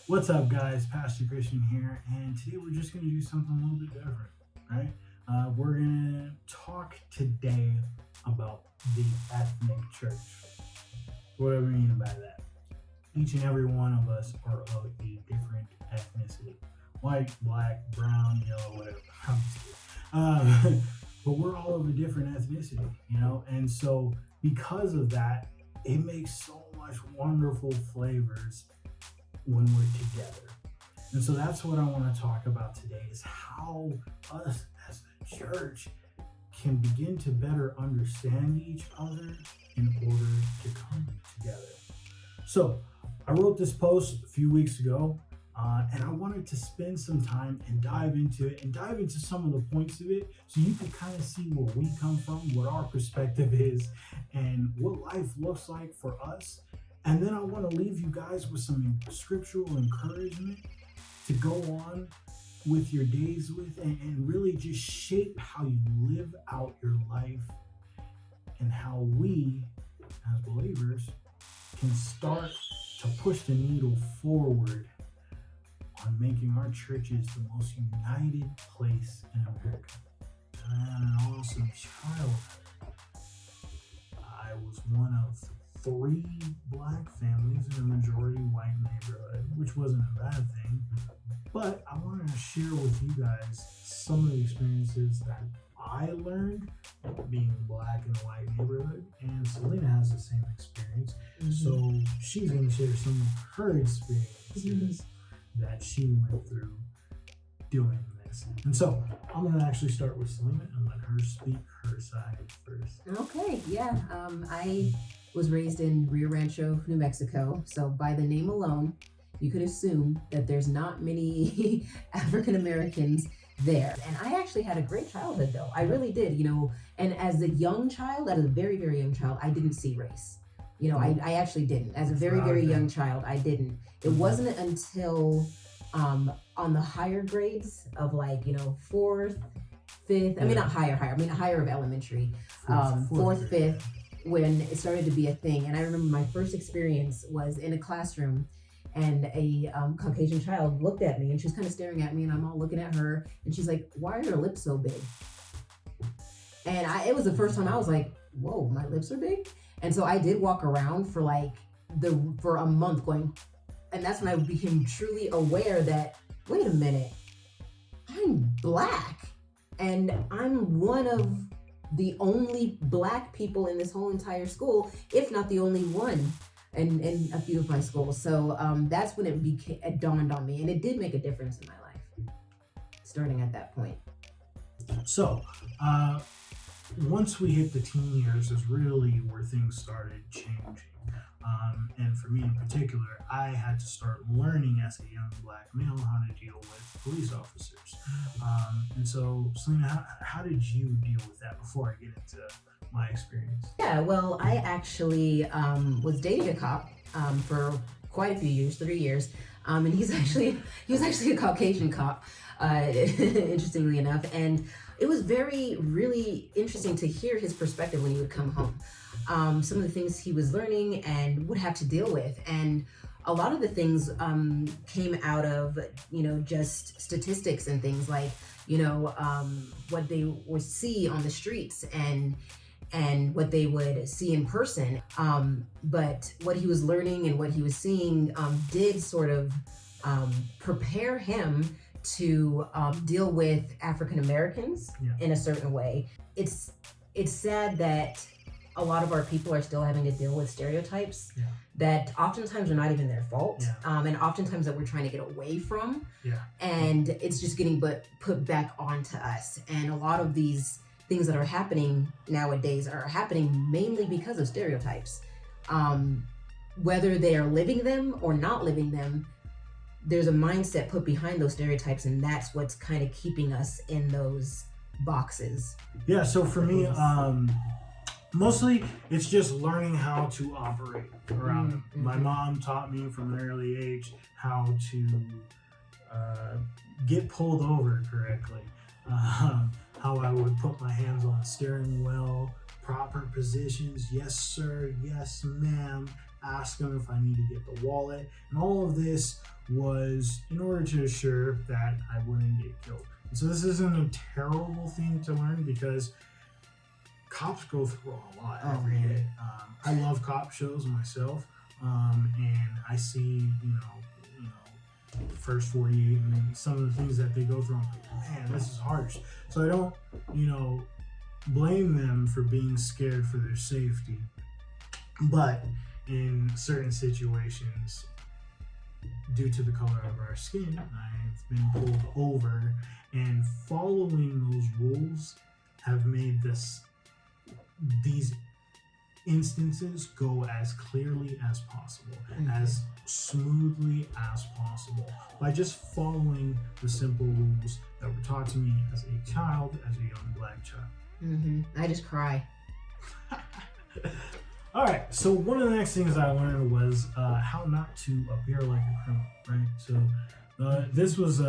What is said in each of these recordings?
What's up, guys? Pastor Christian here, and today we're just going to do something a little bit different, right? We're going to talk today about the ethnic church. What do we mean by that? Each and every one of us are of a different ethnicity. White, black, brown, yellow, whatever. I'm just kidding. But we're all of a different ethnicity, And so because of that, it makes so much wonderful flavors when we're together. And so that's what I want to talk about today, is how us as the church can begin to better understand each other in order to come together. So I wrote this post a few weeks ago, and I wanted to spend some time and dive into it and dive into some of the points of it so you can kind of see where we come from, what our perspective is, and what life looks like for us. And then I want to leave you guys with some scriptural encouragement to go on with your days with and really just shape how you live out your life and how we, as believers, can start to push the needle forward on making our churches the most united place in America. And I had an awesome childhood. I was one of 3 black families in a majority white neighborhood, which wasn't a bad thing. But I wanted to share with you guys some of the experiences that I learned being black in a white neighborhood, and Celina has the same experience. So she's going to share some of her experiences that she went through doing this. And so I'm going to actually start with Celina and let her speak her side first. Okay, yeah. I was raised in Rio Rancho, New Mexico. So by the name alone, you could assume that there's not many African Americans there. And I actually had a great childhood, though. I really did, And as a young child, as a very, very young child, I didn't see race. I actually didn't. As a very, very young child, I didn't. It wasn't until on the higher grades of 4th, 5th, not higher, higher of elementary, 4th, 5th, when it started to be a thing. And I remember my first experience was in a classroom, and a Caucasian child looked at me, and she was kind of staring at me, and I'm all looking at her, and she's like, "Why are your lips so big?" And it was the first time I was like, "Whoa, my lips are big." And so I did walk around for for a month going, and that's when I became truly aware that, wait a minute, I'm black, and I'm one of the only black people in this whole entire school, if not the only one in a few of my schools. So that's when it dawned on me, and it did make a difference in my life, starting at that point. So, once we hit the teen years is really where things started changing. And for me in particular, I had to start learning as a young black male how to deal with police officers. And so, Celina, how did you deal with that before I get into my experience? Yeah, well, I actually was dating a cop for quite a few years, 3 years. And he was actually a Caucasian cop, interestingly enough. And it was really interesting to hear his perspective when he would come home. Some of the things he was learning and would have to deal with. And a lot of the things came out of, just statistics and things like, what they would see on the streets and what they would see in person. But what he was learning and what he was seeing did sort of prepare him to deal with African Americans in a certain way. It's sad that a lot of our people are still having to deal with stereotypes that oftentimes are not even their fault, and oftentimes that we're trying to get away from, and it's just getting put back onto us. And a lot of these things that are happening nowadays are happening mainly because of stereotypes. Whether they are living them or not living them, there's a mindset put behind those stereotypes, and that's what's kind of keeping us in those boxes. Yeah, so for me, mostly it's just learning how to operate around them. My mom taught me from an early age how to get pulled over correctly, how I would put my hands on the steering wheel, proper positions, yes sir, yes ma'am, ask them if I need to get the wallet. And all of this was in order to assure that I wouldn't get killed. And so this isn't a terrible thing to learn because cops go through a lot every day. I love cop shows myself, and I see, first 48 and then some of the things that they go through. I'm like, man, this is harsh. So I don't, blame them for being scared for their safety. But in certain situations, due to the color of our skin, I've been pulled over, and following those rules have made these instances go as clearly as possible, as smoothly as possible, by just following the simple rules that were taught to me as a child, as a young Black child. I just cry. All right, so one of the next things I learned was how not to appear like a criminal, right? So this was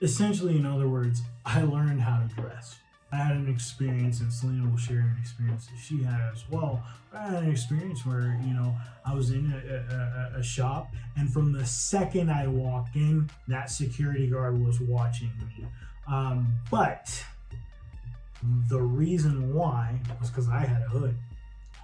essentially, in other words, I learned how to dress. I had an experience, and Celina will share an experience that she had as well. I had an experience where, I was in a shop, and from the second I walked in, that security guard was watching me. But the reason why was because I had a hood.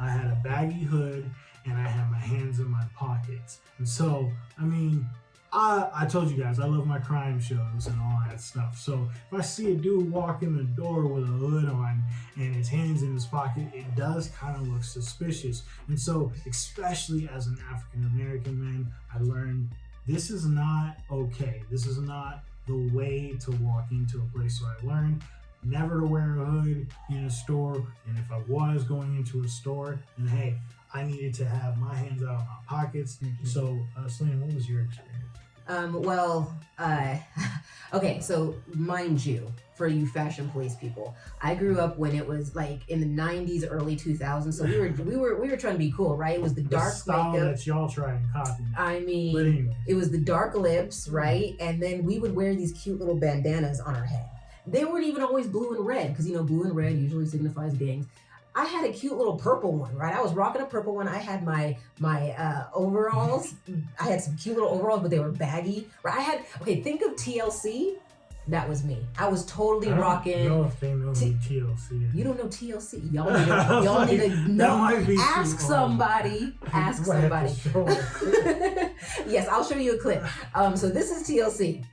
I had a baggy hood, and I had my hands in my pockets. And so, I told you guys, I love my crime shows and all that stuff. So if I see a dude walk in the door with a hood on and his hands in his pocket, it does kind of look suspicious. And so, especially as an African American man, I learned this is not okay. This is not the way to walk into a place. So I learned never to wear a hood in a store. And if I was going into a store, then hey, I needed to have my hands out of my pockets. So, Celina, what was your experience? Okay, so mind you, for you fashion police people, I grew up when it was like in the 90s, early 2000s. So we were trying to be cool, right? It was the dark style makeup that y'all try and copy. But anyway, it was the dark lips, right? And then we would wear these cute little bandanas on our head. They weren't even always blue and red, because blue and red usually signifies gangs. I had a cute little purple one, right? I was rocking a purple one. I had my overalls. I had some cute little overalls, but they were baggy. Right? Think of TLC. That was me. I was totally rocking. I don't know if they know who TLC is. You don't know TLC. Y'all need to know. Ask somebody. Ask somebody. Yes, I'll show you a clip. So this is TLC.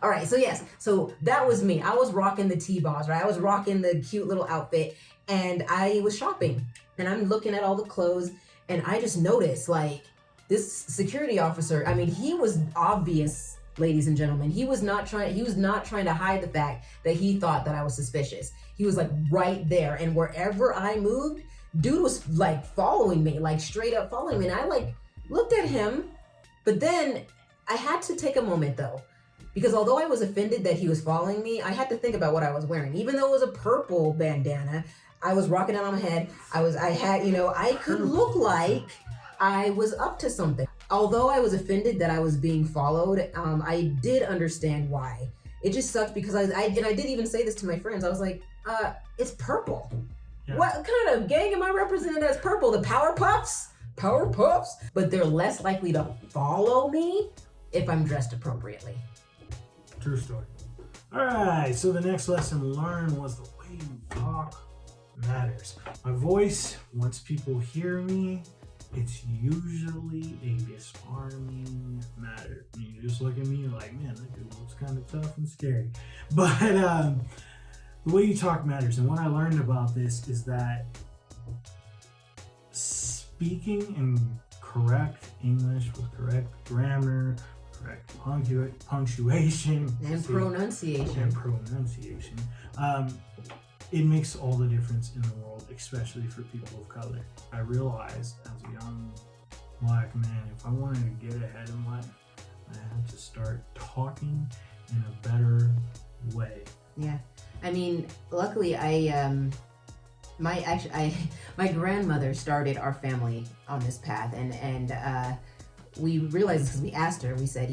All right. So yes. So that was me. I was rocking the T-balls, right? I was rocking the cute little outfit. And I was shopping, and I'm looking at all the clothes, and I just noticed, like, this security officer, he was obvious, ladies and gentlemen. He was not trying to hide the fact that he thought that I was suspicious. He was, like, right there, and wherever I moved, dude was, like, following me, like, straight up following me, and I, like, looked at him, but then I had to take a moment, though. Because although I was offended that he was following me, I had to think about what I was wearing. Even though it was a purple bandana, I was rocking it on my head. I could look like I was up to something. Although I was offended that I was being followed, I did understand why. It just sucked because I did even say this to my friends. I was like, it's purple. Yeah. What kind of gang am I representing as purple? The Powerpuffs? Powerpuffs? But they're less likely to follow me if I'm dressed appropriately. True story. All right, so the next lesson learned was the way you talk matters. My voice, once people hear me, it's usually a disarming matter. You just look at me like, man, that dude looks kind of tough and scary. But the way you talk matters. And what I learned about this is that speaking in correct English with correct grammar, correct punctuation, and pronunciation. It makes all the difference in the world, especially for people of color. I realized as a young Black man, if I wanted to get ahead in life, I had to start talking in a better way. Yeah, luckily my grandmother started our family on this path, and we realized this because we asked her. We said,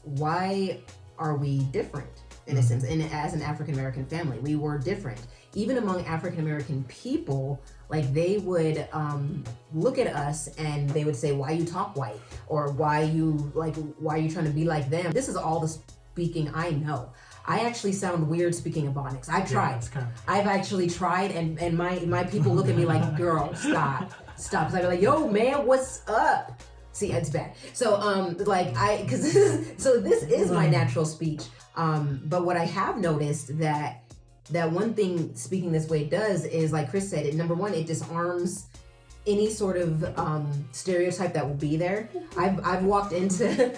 why are we different? in a sense. And as an African American family, we were different. Even among African American people, like they would look at us and they would say, "Why you talk white?" Or "Why you trying to be like them?" This is all the speaking I know. I actually sound weird speaking Ebonics. I've tried. I've actually tried, and my people look at me like, "Girl, stop." Because I'd be like, "Yo, man, what's up?" See, it's bad. So, so this is my natural speech. But what I have noticed that one thing speaking this way does is, like Chris said, number one, it disarms any sort of stereotype that will be there. I've walked into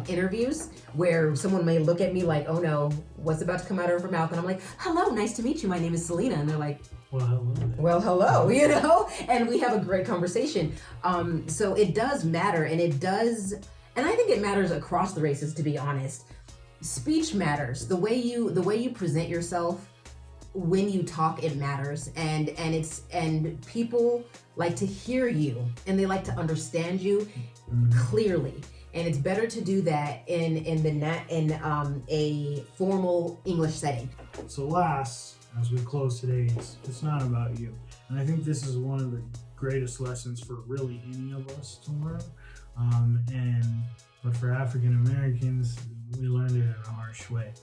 interviews where someone may look at me like, "Oh no, what's about to come out of her mouth?" And I'm like, "Hello, nice to meet you. My name is Celina." And they're like, "Well, hello," and we have a great conversation. So it does matter, and I think it matters across the races, to be honest. Speech matters. The way you present yourself when you talk, it matters, and people like to hear you, and they like to understand you clearly. And it's better to do that in a formal English setting. So last, as we close today, it's not about you. And I think this is one of the greatest lessons for really any of us to learn. But for African Americans, we learned it in a harsh way.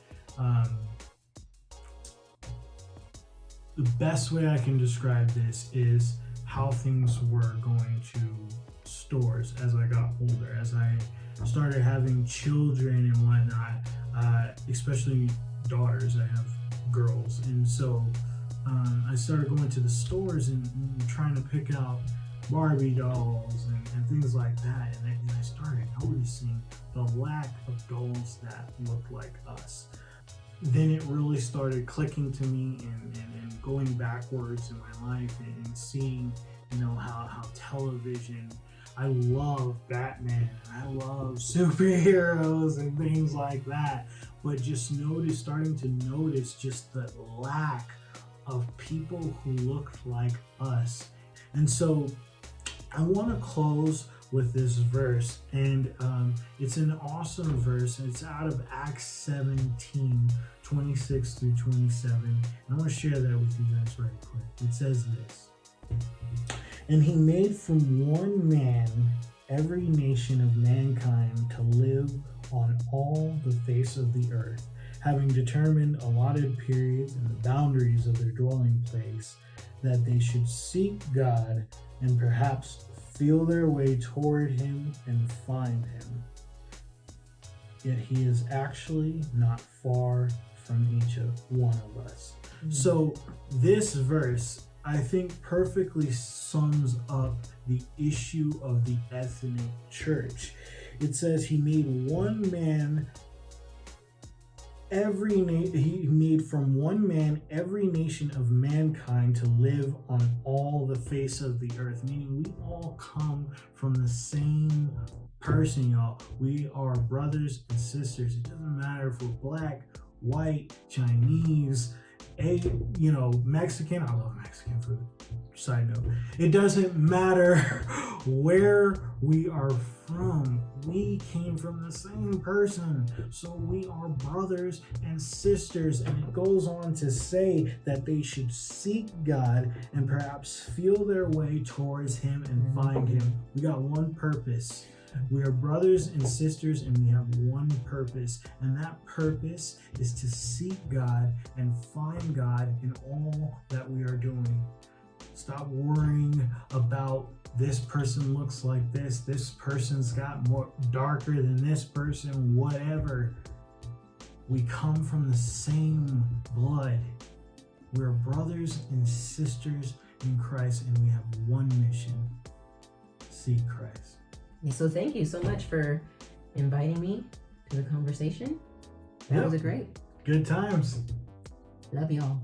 The best way I can describe this is how things were going to stores as I got older, as I started having children and whatnot, especially daughters. I have girls, and so I started going to the stores and trying to pick out Barbie dolls and things like that, and I started noticing the lack of dolls that looked like us. Then it really started clicking to me and going backwards in my life and seeing, how television, I love Batman, I love superheroes and things like that, but just starting to notice just the lack of people who looked like us. And so I want to close with this verse, and it's an awesome verse. It's out of Acts 17, 26 through 27. And I want to share that with you guys right quick. It says this: "And he made from one man every nation of mankind to live on all the face of the earth, having determined allotted periods and the boundaries of their dwelling place, that they should seek God and perhaps feel their way toward him and find him. Yet he is actually not far from each one of us." So this verse, I think, perfectly sums up the issue of the ethnic church. It says he made one man he made from one man every nation of mankind to live on all the face of the earth, meaning we all come from the same person, y'all. We are brothers and sisters. It doesn't matter if we're black, white, Chinese, Mexican. I love Mexican food. Side note. It doesn't matter where we are from. We came from the same person. So we are brothers and sisters. And it goes on to say that they should seek God and perhaps feel their way towards him and find him. We got one purpose. We are brothers and sisters, and we have one purpose, and that purpose is to seek God and find God in all that we are doing. Stop worrying about this person looks like this person's got more darker than this person, whatever. We come from the same blood. We're brothers and sisters in Christ, and we have one mission: seek Christ. So thank you so much for inviting me to the conversation. That was great. Good times. Love y'all.